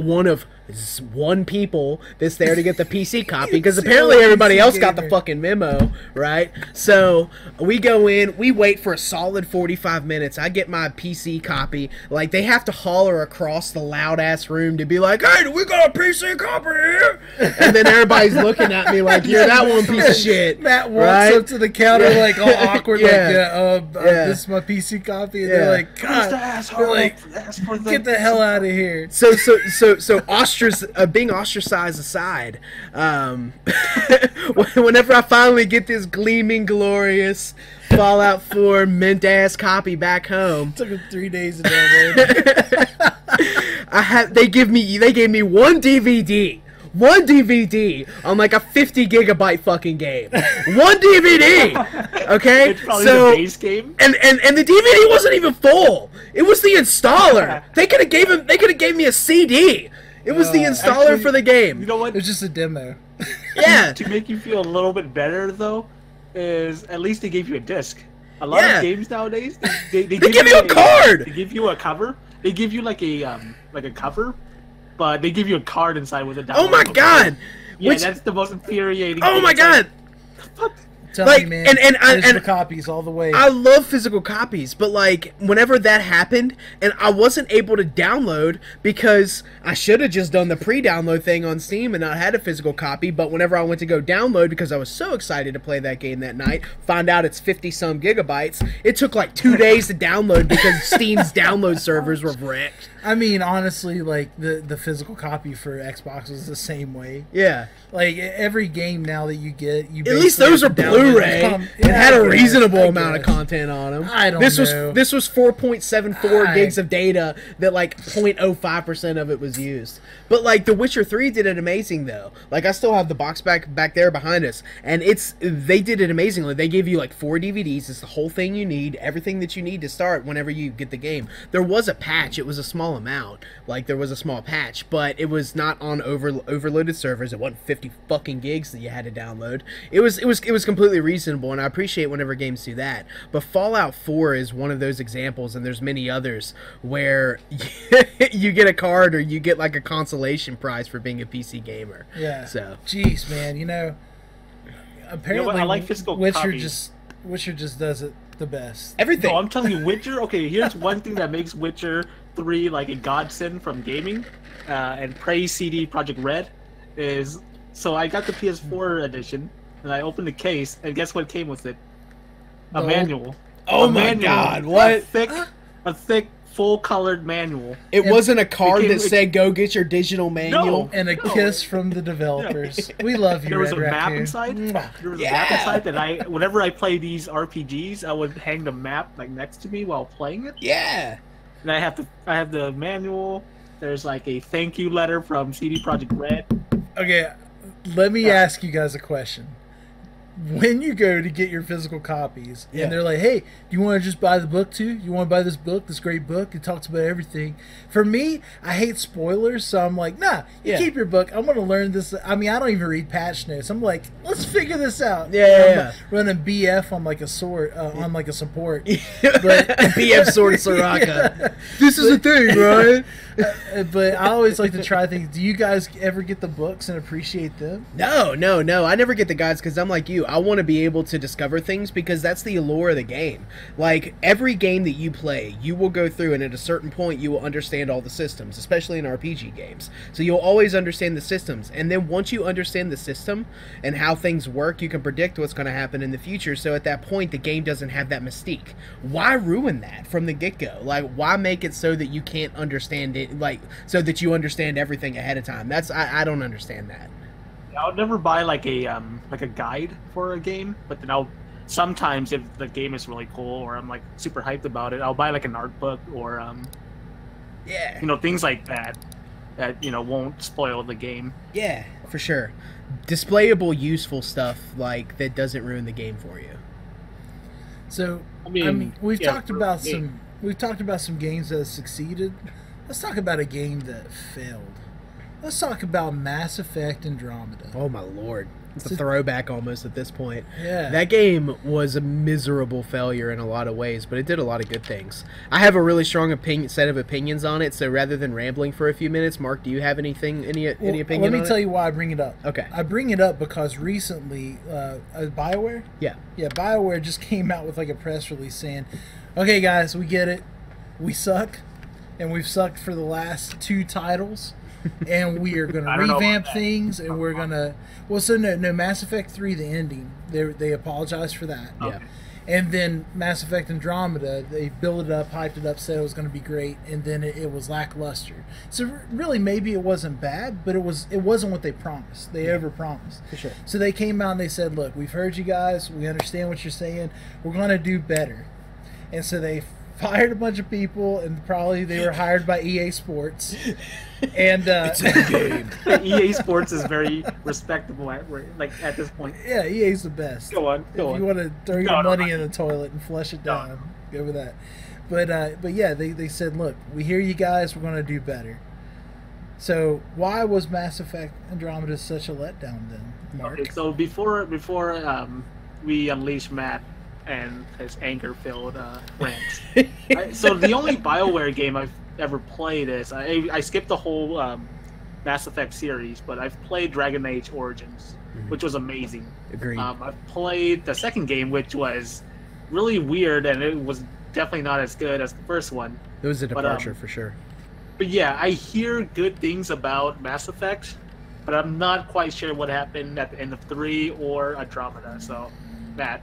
one people that's there to get the PC copy, because apparently everybody else got the fucking memo, right? So we go in, we wait for a solid 45 minutes. I get my PC copy. Like, they have to holler across the loud ass room to be like, "Hey, we got a PC copy here!" And then everybody's looking at me like, "You're that one piece of shit." Matt walks up to the counter like all awkward, this is my PC copy, and they're like, "God," they're like, "Get the hell out of here." So being ostracized aside, whenever I finally get this gleaming, glorious Fallout 4 mint-ass copy back home, It took them 3 days to download. they gave me one DVD. One DVD on like a 50 gigabyte fucking game. One DVD. Okay? It's probably the base game. And the DVD wasn't even full. It was the installer. They could have gave me a CD. It was the installer actually, for the game. You know what? It was just a demo. Yeah. To make you feel a little bit better, though, is at least they gave you a disc. A lot of games nowadays, they give you a card. They give you a cover. They give you like a cover, but they give you a card inside with a download. Oh my god! Yeah, that's the most infuriating. Oh thing. my god! Tell Like, me, man. and copies all the way. I love physical copies, but like whenever that happened and I wasn't able to download, because I should have just done the pre-download thing on Steam and not had a physical copy, but whenever I went to go download, because I was so excited to play that game that night, find out it's 50 some gigabytes, it took like 2 days to download because Steam's download servers were wrecked. I mean, honestly, like the physical copy for Xbox was the same way. Yeah. Like every game now that you get, you at least those are Blu-ray. It had a reasonable amount of content on them. I don't know. This was 4.74 gigs of data that like 0.05% of it was used. But like The Witcher 3 did it amazing though. Like I still have the box back there behind us, and they did it amazingly. They gave you like 4 DVDs. It's the whole thing you need, everything that you need to start whenever you get the game. There was a patch. It was a small amount. Like there was a small patch, but it was not on overloaded servers. It wasn't 50 fucking gigs that you had to download. It was completely reasonable, and I appreciate whenever games do that. But Fallout 4 is one of those examples, and there's many others where you get a card or you get like a consolation prize for being a PC gamer. Yeah. So, jeez, man, apparently I like physical Witcher copies. just does it the best. Everything. No, I'm telling you, Witcher. Okay, here's one thing that makes Witcher 3 like a godsend from gaming, and praise CD Projekt Red is. So I got the PS4 edition, and I opened the case, and guess what came with it? A manual. Oh A my manual. God! What? A thick, full-colored manual. It wasn't a card became- that said "Go get your digital manual." No. And a kiss from the developers. We love you, There was Red a map Raccoon. inside. Mwah. There was Yeah. a map inside that whenever I play these RPGs, I would hang the map like next to me while playing it. Yeah. And I have the manual. There's like a thank you letter from CD Projekt Red. Okay, let me ask you guys a question. When you go to get your physical copies, Yeah. and they're like, "Hey, do you want to just buy the book too? You want to buy this book, this great book? It talks about everything." For me, I hate spoilers, so I'm like, "Nah, you Yeah. keep your book. I'm going to learn this." I mean, I don't even read patch notes. I'm like, "Let's figure this out." Yeah. I'm running BF on like a sword, on like a support. But BF Sword of Soraka. This is the thing, right? But I always like to try things. Do you guys ever get the books and appreciate them? No. I never get the guides because I'm like you. I want to be able to discover things because that's the allure of the game. Like, every game that you play, you will go through, and at a certain point, you will understand all the systems, especially in RPG games. So you'll always understand the systems. And then once you understand the system and how things work, you can predict what's going to happen in the future. So at that point, the game doesn't have that mystique. Why ruin that from the get-go? Like, why make it so that you can't understand it, like, so that you understand everything ahead of time? I don't understand that. I'll never buy like a guide for a game, but then I'll sometimes if the game is really cool or I'm like super hyped about it, I'll buy like an art book or Yeah. things like that won't spoil the game. Yeah, for sure. Displayable, useful stuff like that doesn't ruin the game for you. So I mean, we've yeah, talked for about me. some games that have succeeded. Let's talk about a game that failed. Let's talk about Mass Effect Andromeda. Oh my lord. It's a throwback almost at this point. Yeah. That game was a miserable failure in a lot of ways, but it did a lot of good things. I have a really strong set of opinions on it, so rather than rambling for a few minutes, Mark, do you have any opinion Let me on tell it? you why I bring it up. Okay. I bring it up because recently, BioWare? Yeah. Yeah, BioWare just came out with like a press release saying, "Okay, guys, we get it. We suck, and we've sucked for the last 2 titles." And we are going to I don't know revamp about that. things, and we're going to... Well, so no, Mass Effect 3, the ending, they apologized for that. Yeah. And then Mass Effect Andromeda, they built it up, hyped it up, said it was going to be great, and then it was lackluster. So really, maybe it wasn't bad, but it wasn't what they promised. They overpromised. For sure. So they came out and they said, "Look, we've heard you guys. We understand what you're saying. We're going to do better." And so they fired a bunch of people, and probably they were hired by EA Sports. And It's in the game. EA Sports is very respectable at this point. yeah, EA's the best. Go on. If you want to throw your No, money in the toilet and flush it down, go with that. But yeah, they said, "Look, we hear you guys. We're going to do better." So why was Mass Effect Andromeda such a letdown then, Mark? Okay, so before we unleash Matt and his anger-filled rants. So the only BioWare game I've ever played is I skipped the whole Mass Effect series, but I've played Dragon Age Origins, which was amazing. Agreed. I've played the second game, which was really weird, and it was definitely not as good as the first one. It was a but, departure for sure. But yeah, I hear good things about Mass Effect, but I'm not quite sure what happened at the end of 3 or Andromeda. So, Matt.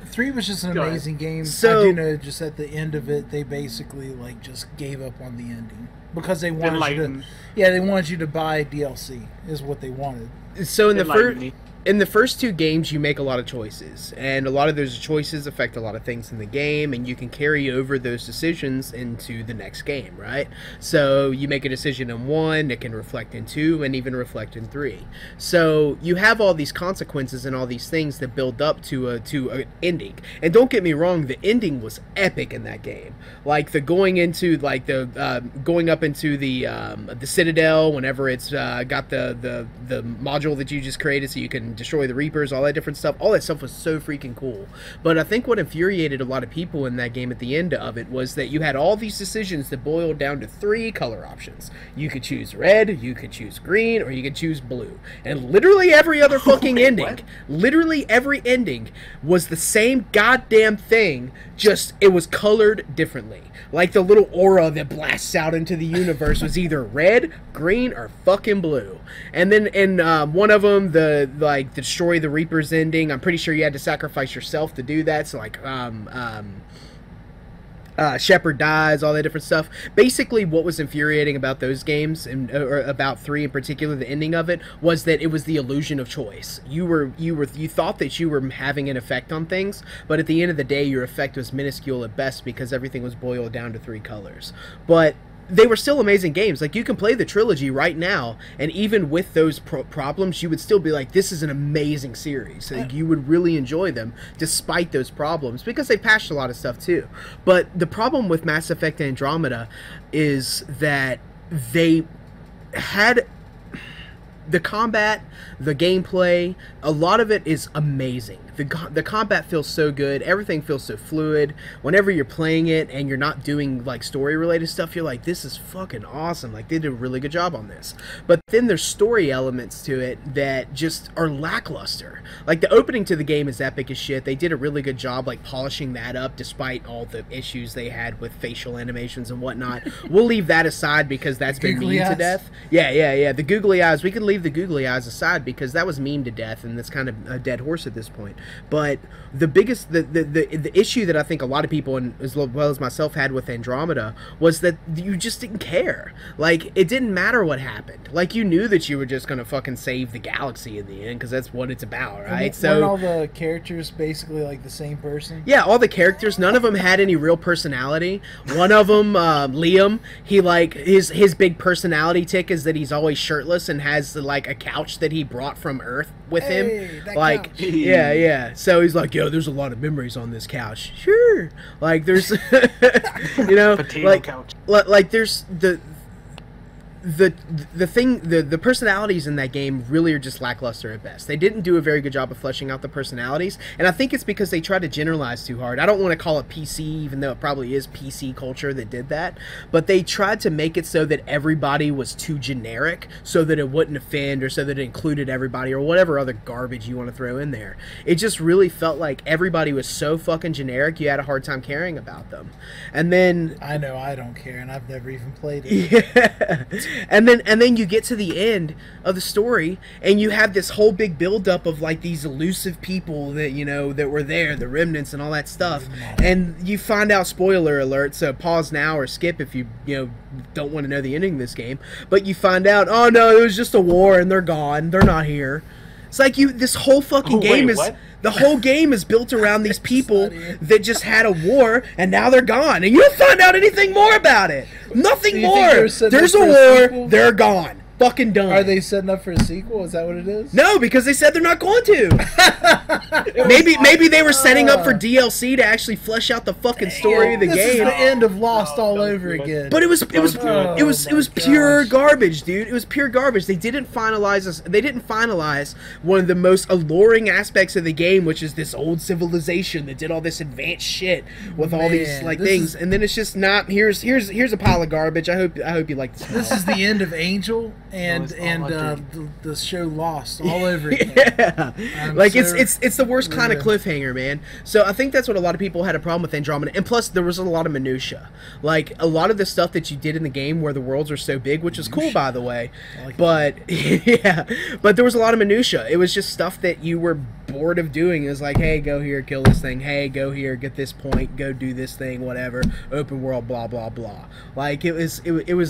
3 was just an Go ahead. amazing game. So- I do know just at the end of it, they basically just gave up on the ending because they wanted you to. Enlighten. Yeah, they wanted you to buy DLC. Is what they wanted. So in the Enlighten first me. in the first 2 games, you make a lot of choices, and a lot of those choices affect a lot of things in the game, and you can carry over those decisions into the next game, right? So you make a decision in 1, it can reflect in 2, and even reflect in 3. So you have all these consequences and all these things that build up to an ending. And don't get me wrong, the ending was epic in that game. Like the going up into the Citadel whenever it's got the module that you just created, so you can destroy the Reapers, all that different stuff. All that stuff was so freaking cool. But I think what infuriated a lot of people in that game at the end of it was that you had all these decisions that boiled down to 3 color options. You could choose red, you could choose green, or you could choose blue. And literally every other fucking ending, literally every ending was the same goddamn thing, just it was colored differently. Like the little aura that blasts out into the universe was either red, green, or fucking blue. And then in one of them, the destroy the Reaper's ending, I'm pretty sure you had to sacrifice yourself to do that. So like Shepard dies, all that different stuff. Basically, what was infuriating about those games, and or about 3 in particular, the ending of it, was that it was the illusion of choice. You thought that you were having an effect on things, but at the end of the day, your effect was minuscule at best because everything was boiled down to 3 colors. But they were still amazing games. Like, you can play the trilogy right now, and even with those problems, you would still be like, this is an amazing series. Like, you would really enjoy them, despite those problems, because they patched a lot of stuff, too. But the problem with Mass Effect Andromeda is that they had the combat, the gameplay, a lot of it is amazing. The combat feels so good. Everything feels so fluid. Whenever you're playing it and you're not doing like story related stuff, you're like, this is fucking awesome. Like, they did a really good job on this. But then there's story elements to it that just are lackluster. Like, the opening to the game is epic as shit. They did a really good job like polishing that up despite all the issues they had with facial animations and whatnot. We'll leave that aside because that's been memed to death. Yeah. The googly eyes. We can leave the googly eyes aside because that was memed to death, and that's kind of a dead horse at this point. But the biggest, the issue that I think a lot of people, and as well as myself, had with Andromeda was that you just didn't care. Like, it didn't matter what happened. Like, you knew that you were just gonna fucking save the galaxy in the end because that's what it's about, right? Weren't all the characters basically like the same person? Yeah, all the characters. None of them had any real personality. One of them, Liam, he like his big personality tick is that he's always shirtless and has like a couch that he brought from Earth with him. Like, couch. Yeah. So he's like, yo, there's a lot of memories on this couch. Sure. Like, there's, you know, potato like, couch. Like, there's the personalities in that game really are just lackluster at best. They didn't do a very good job of fleshing out the personalities, and I think it's because they tried to generalize too hard. I don't want to call it PC, even though it probably is PC culture that did that, but they tried to make it so that everybody was too generic, so that it wouldn't offend, or so that it included everybody, or whatever other garbage you want to throw in there. It just really felt like everybody was so fucking generic, you had a hard time caring about them. And then I know I don't care, and I've never even played it. Yeah. And then you get to the end of the story, and you have this whole big buildup of like these elusive people that, you know, that were there, the remnants and all that stuff. And you find out, spoiler alert, so pause now or skip if you don't want to know the ending of this game. But you find out, oh no, it was just a war and they're gone. They're not here. It's like this whole fucking game is... What? The whole game is built around these people that just had a war, and now they're gone. And you don't find out anything more about it. Nothing more. There's a war, they're gone. Fucking done. Are they setting up for a sequel? Is that what it is? No, because they said they're not going to. maybe they were setting up for DLC to actually flesh out the fucking story of the game. This is the end of Lost all over again. But it was pure garbage, dude. It was pure garbage. They didn't finalize one of the most alluring aspects of the game, which is this old civilization that did all this advanced shit with all these like things, and then it's just not. Here's a pile of garbage. I hope you like this. This is the end of Angel and the show Lost all over again. Yeah. Like, it's the worst kind of cliffhanger, man. So I think that's what a lot of people had a problem with Andromeda. And plus, there was a lot of minutia. Like, a lot of the stuff that you did in the game where the worlds are so big, which is cool, by the way. But yeah, but there was a lot of minutia. It was just stuff that you were bored of doing. It was like, hey, go here, kill this thing. Hey, go here, get this point, go do this thing, whatever. Open world, blah blah blah. Like, it was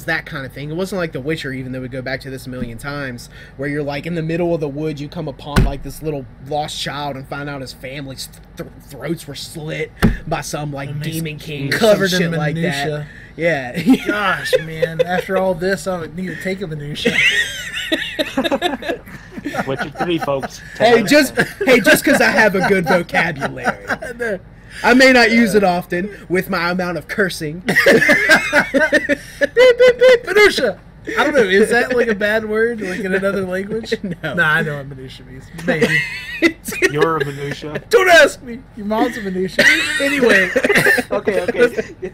that kind of thing. It wasn't like The Witcher, even though we go back to this a million times, where you're like in the middle of the woods, you come upon like this little lost child and find out his family's throats were slit by some like demon king, covered in shit like minutia. that. Yeah. Gosh, man! After all this, I would need to take a minutia. Witcher 3, folks. Hey, just because I have a good vocabulary. I may not use it often with my amount of cursing. Beep, beep, beep, minutia. I don't know. Is that like a bad word, like in another language? No. Nah, I know what minutia means. Maybe. You're a minutia. Don't ask me. Your mom's a minutia. Anyway. Okay.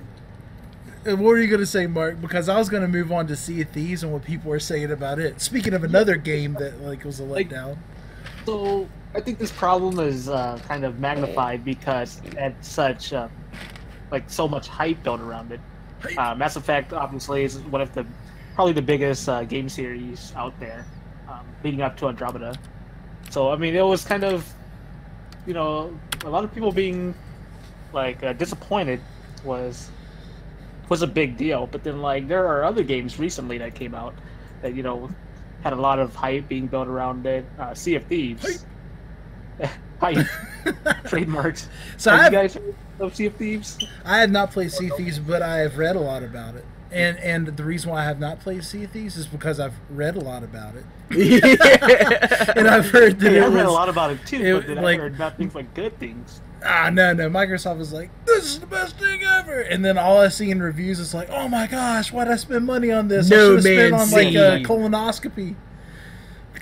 What were you going to say, Mark? Because I was going to move on to Sea of Thieves and what people were saying about it. Speaking of another game that like was a letdown. So I think this problem is kind of magnified because at such like so much hype built around it. Mass Effect obviously is one of the probably the biggest game series out there, leading up to Andromeda. So I mean, it was kind of, you know, a lot of people being like disappointed was a big deal. But then like there are other games recently that came out that, you know, had a lot of hype being built around it. Sea of Thieves. Hype. Trademarked. So have you guys heard of Sea of Thieves? I have not played Sea of Thieves, but I have read a lot about it. And the reason why I have not played Sea of Thieves is because I've read a lot about it. And I've heard that I've read a lot about it too, but then like, I heard nothing but good things. No. Microsoft was like, this is the best thing ever. And then all I see in reviews is like, oh my gosh, why'd I spend money on this? I should have spent on like a colonoscopy.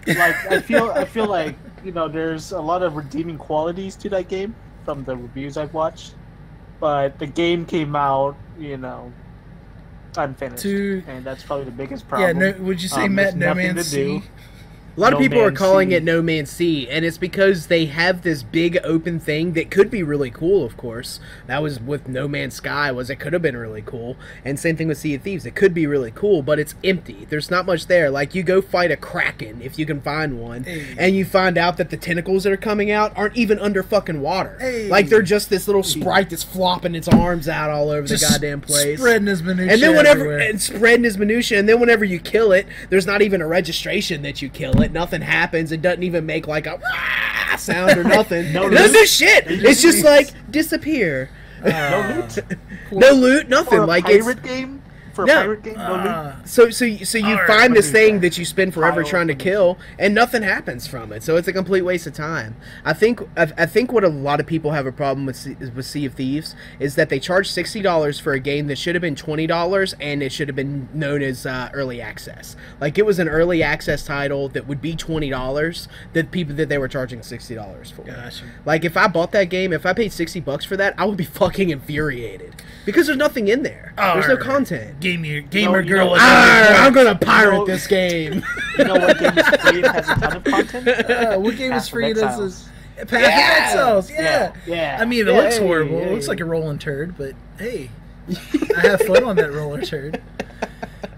Like I feel like, you know, there's a lot of redeeming qualities to that game from the reviews I've watched, but the game came out, you know, unfinished, and that's probably the biggest problem. Yeah, would you say Matt No Man's Sea? A lot of people are calling it No Man's Sea, and it's because they have this big open thing that could be really cool, of course. That was with No Man's Sky, it could have been really cool. And same thing with Sea of Thieves. It could be really cool, but it's empty. There's not much there. Like, you go fight a Kraken, if you can find one, and you find out that the tentacles that are coming out aren't even under fucking water. Like, they're just this little sprite that's flopping its arms out all over the goddamn place. Spreading his minutia and then everywhere. Spreading his minutia, and then whenever you kill it, there's not even a registration that you kill it. Nothing happens. It doesn't even make like a sound or nothing. No it doesn't do shit. It's just like disappear. No loot. No loot. Nothing. For a like pirate game. For a pirate game, no loot. So you find this thing that you spend forever trying to kill, and nothing happens from it. So it's a complete waste of time. I think what a lot of people have a problem with Sea of Thieves is that they charge $60 for a game that should have been $20, and it should have been known as early access. Like, it was an early access title that would be $20 that they were charging $60 for. Gotcha. Like, if I bought that game, if I paid $60 for that, I would be fucking infuriated because there's nothing in there. There's no content. Gamer girl. I'm gonna pirate this game. You know what game is free? It has a ton of content. What game is free? Path of Exiles. Yeah. I mean, it looks horrible. It looks like a rolling turd, but hey, I have fun on that roller turd.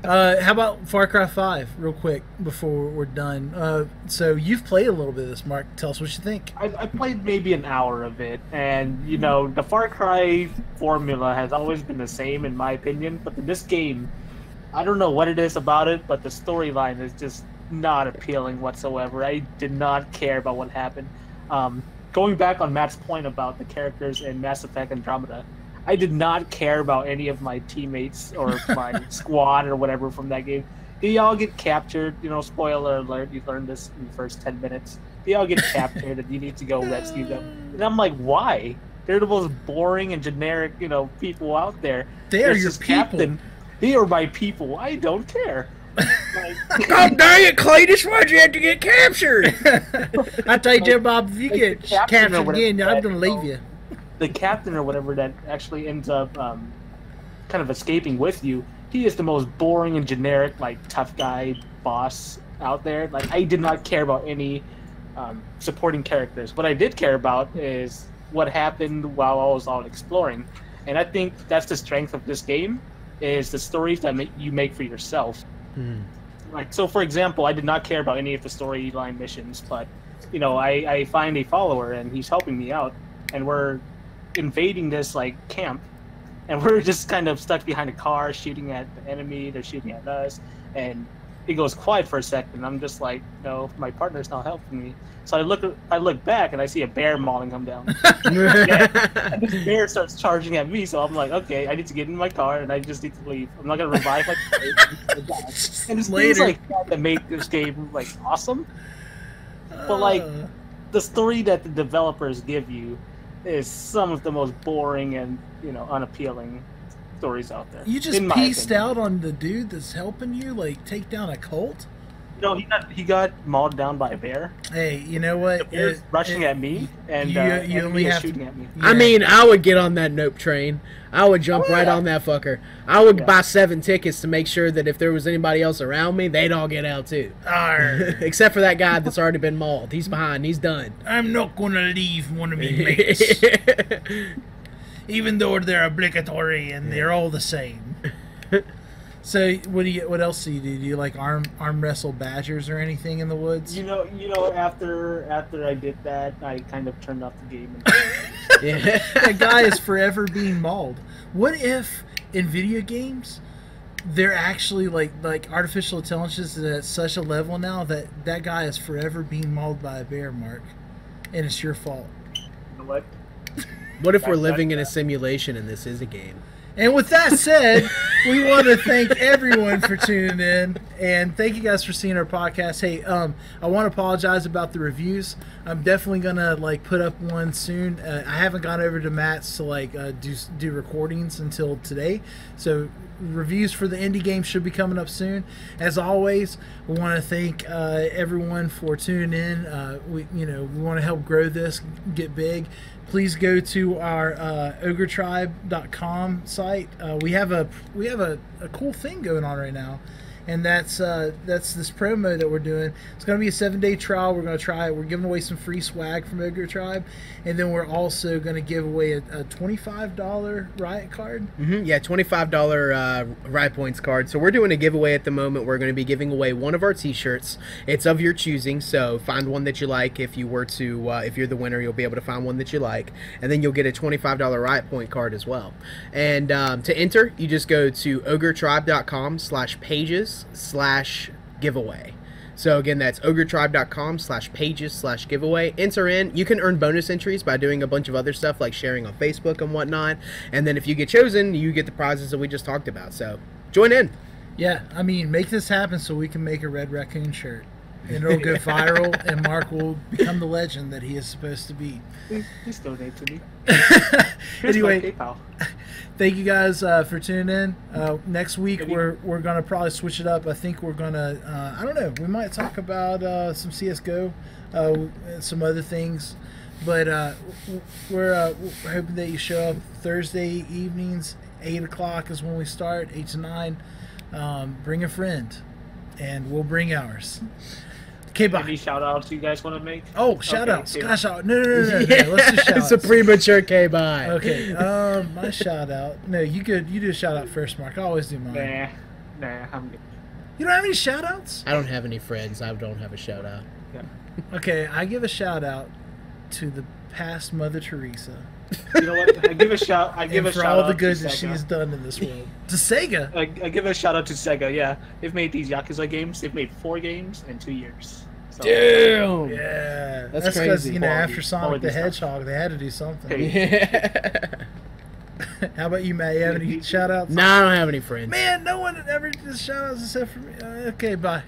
How about Far Cry 5, real quick, before we're done? So you've played a little bit of this, Mark. Tell us what you think. I played maybe an hour of it, and, you know, the Far Cry formula has always been the same, in my opinion, but in this game, I don't know what it is about it, but the storyline is just not appealing whatsoever. I did not care about what happened. Going back on Matt's point about the characters in Mass Effect Andromeda, I did not care about any of my teammates or my squad or whatever from that game. They all get captured. You know, spoiler alert, you learned this in the first 10 minutes. They all get captured and you need to go rescue them. And I'm like, why? They're the most boring and generic, you know, people out there. They are your people. Captain. They are my people. I don't care. Like, God dang it, Cletus, why'd you have to get captured? I tell you, Bob, if you get captured again, I'm going to leave you. The captain or whatever that actually ends up kind of escaping with you, he is the most boring and generic, like, tough guy boss out there. Like, I did not care about any supporting characters. What I did care about is what happened while I was out exploring. And I think that's the strength of this game, is the stories that you make for yourself. Like, so for example, I did not care about any of the storyline missions, but, you know, I find a follower and he's helping me out, and we're invading this like camp, and we're just kind of stuck behind a car shooting at the enemy. They're shooting at us, and it goes quiet for a second. I'm just like, no, my partner's not helping me. So I look back and I see a bear mauling him down. And this bear starts charging at me, so I'm like, okay, I need to get in my car and I just need to leave. I'm not gonna revive my and it's things like that make this game like awesome. But like the story that the developers give you is some of the most boring and, you know, unappealing stories out there. You just pieced out on the dude that's helping you, like, take down a cult? No, he got mauled down by a bear. Hey, you know what? The bear's rushing at me, and you enemy only is have to- shooting at me. I mean, I would get on that nope train. I would jump right on that fucker. I would buy 7 tickets to make sure that if there was anybody else around me, they'd all get out too. Arr. Except for that guy that's already been mauled. He's behind. He's done. I'm not gonna leave one of me mates, even though they're obligatory and they're all the same. So, what else do you do? Do you like arm wrestle badgers or anything in the woods? You know. After I did that, I kind of turned off the game. Yeah. That guy is forever being mauled. What if in video games they're actually like artificial intelligence is at such a level now that that guy is forever being mauled by a bear, Mark, and it's your fault. You know what? What if we're living in a simulation and this is a game? And with that said, we want to thank everyone for tuning in, and thank you guys for seeing our podcast. Hey, I want to apologize about the reviews. I'm definitely gonna put up one soon. I haven't gone over to Matt's to do recordings until today, so reviews for the indie game should be coming up soon. As always, we want to thank everyone for tuning in. We want to help grow this, get big. Please go to our ogretribe.com site. We have a cool thing going on right now, and that's this promo that we're doing. It's going to be a 7-day trial. We're going to try it. We're giving away some free swag from Ogre Tribe, and then we're also going to give away a $25 Riot card. Yeah, $25 Riot Points card. So we're doing a giveaway at the moment. We're going to be giving away one of our T-shirts. It's of your choosing, so find one that you like. If you were to, if you're the winner, you'll be able to find one that you like, and then you'll get a $25 Riot Point card as well. And to enter, you just go to ogretribe.com/pages/giveaway. So again, that's ogretribe.com/pages/giveaway. Enter in. You can earn bonus entries by doing a bunch of other stuff like sharing on Facebook and whatnot. And then if you get chosen, you get the prizes that we just talked about. So join in. Yeah, I mean, make this happen so we can make a Red Raccoon shirt. And it'll go viral, and Mark will become the legend that he is supposed to be. Please donate to me. Anyway, thank you guys for tuning in. Next week we're gonna probably switch it up. I think we're gonna I don't know. We might talk about some CS:GO, and some other things, but we're hoping that you show up Thursday evenings. 8 o'clock is when we start. 8 to 9. Bring a friend, and we'll bring ours. Okay, bye. Any shout outs you guys want to make? Oh, shout outs. Okay, Gosh, no. Let's do shout outs. It's a premature K-bye. Okay, my shout out. No, you do a shout out first, Mark. I always do mine. Nah, I'm good. You don't have any shout outs? I don't have any friends. I don't have a shout out. Yeah. Okay, I give a shout out to the past Mother Teresa. You know what? I give a shout. I give and a for shout all out the good to that Sega. she's done in this world. To Sega. I give a shout out to Sega. Yeah, they've made these Yakuza games. They've made 4 games in 2 years. So, Damn. Yeah, That's because crazy. after Sonic Quality the stuff. Hedgehog, they had to do something. Yeah. How about you, Matt? You have any shout outs? Nah, I don't have any friends. Man, no one ever does shout outs except for me. Okay, bye.